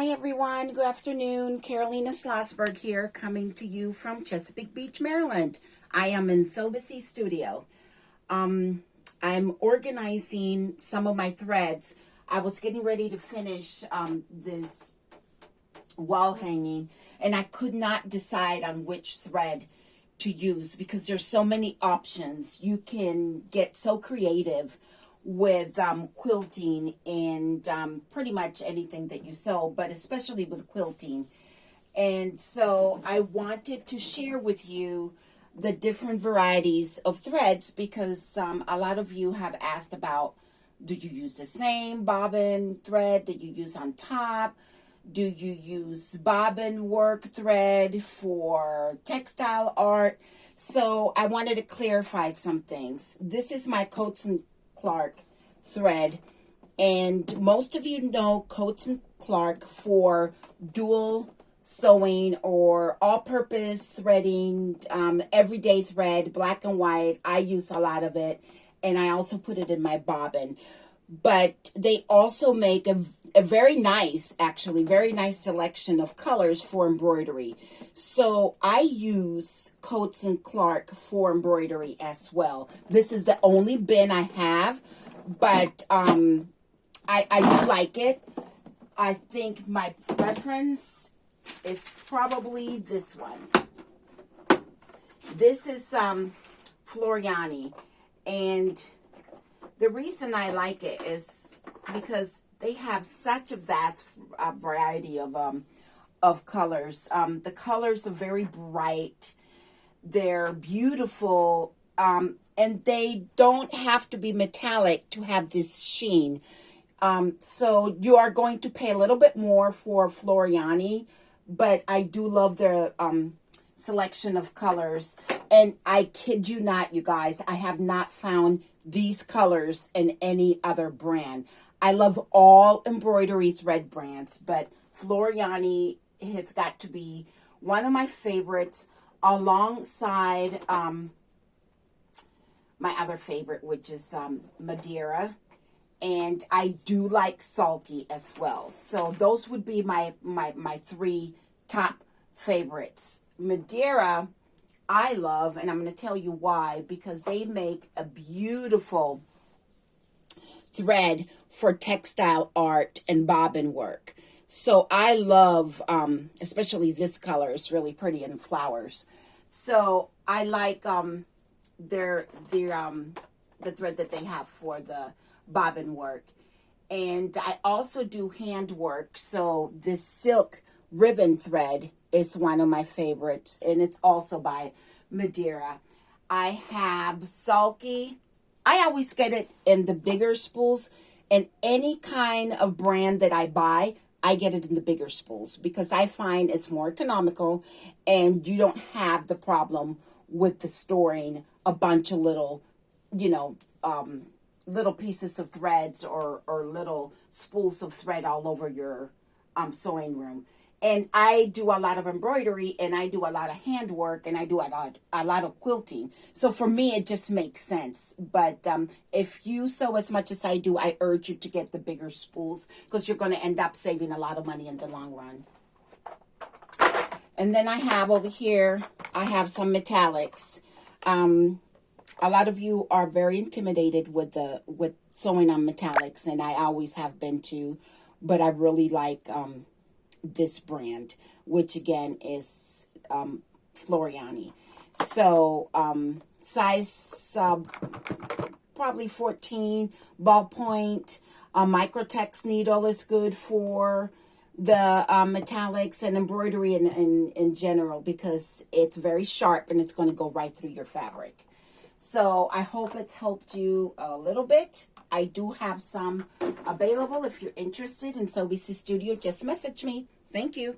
Hi everyone, good afternoon. Carolina Slosberg here, coming to you from Chesapeake Beach, Maryland. I am in Sobasi Studio. I'm organizing some of my threads. I was getting ready to finish this wall hanging, and I could not decide on which thread to use because there's so many options. You can get so creative with quilting and pretty much anything that you sew, but especially with quilting. And so I wanted to share with you the different varieties of threads because a lot of you have asked about, do you use the same bobbin thread that you use on top? Do you use bobbin work thread for textile art? So I wanted to clarify some things. This is my Coats and Clark thread, and most of you know Coats and Clark for dual sewing or all-purpose threading, everyday thread, black and white. I use a lot of it, and I also put it in my bobbin. But they also make a very nice, actually, very nice selection of colors for embroidery. So I use Coats and Clark for embroidery as well. This is the only bin I have, but I do like it. I think my preference is probably this one. This is Floriani, and the reason I like it is because they have such a vast variety of colors. The colors are very bright. They're beautiful, and they don't have to be metallic to have this sheen. So you are going to pay a little bit more for Floriani, but I do love their selection of colors. And I kid you not, you guys, I have not found these colors in any other brand. I love all embroidery thread brands, but Floriani has got to be one of my favorites, alongside my other favorite, which is Madeira. And I do like Sulky as well. So those would be my three top favorites. Madeira, I love, and I'm going to tell you why, because they make a beautiful thread for textile art and bobbin work. So I love, especially this color is really pretty in flowers. So I like the thread that they have for the bobbin work. And I also do hand work. So this silk ribbon thread is one of my favorites, and it's also by Madeira. I have Sulky. I always get it in the bigger spools, and any kind of brand that I buy, I get it in the bigger spools because I find it's more economical, and you don't have the problem with the storing a bunch of little, little pieces of threads or little spools of thread all over your sewing room. And I do a lot of embroidery, and I do a lot of handwork, and I do a lot of quilting. So for me, it just makes sense. But if you sew as much as I do, I urge you to get the bigger spools because you're going to end up saving a lot of money in the long run. And then I have over here, I have some metallics. A lot of you are very intimidated with sewing on metallics, and I always have been too. But I really like this brand, which again is Floriani. So size probably 14, ballpoint. Microtex needle is good for the metallics and embroidery in general because it's very sharp and it's going to go right through your fabric. So I hope it's helped you a little bit. I do have some available if you're interested in Sobasi Studio. Just message me. Thank you.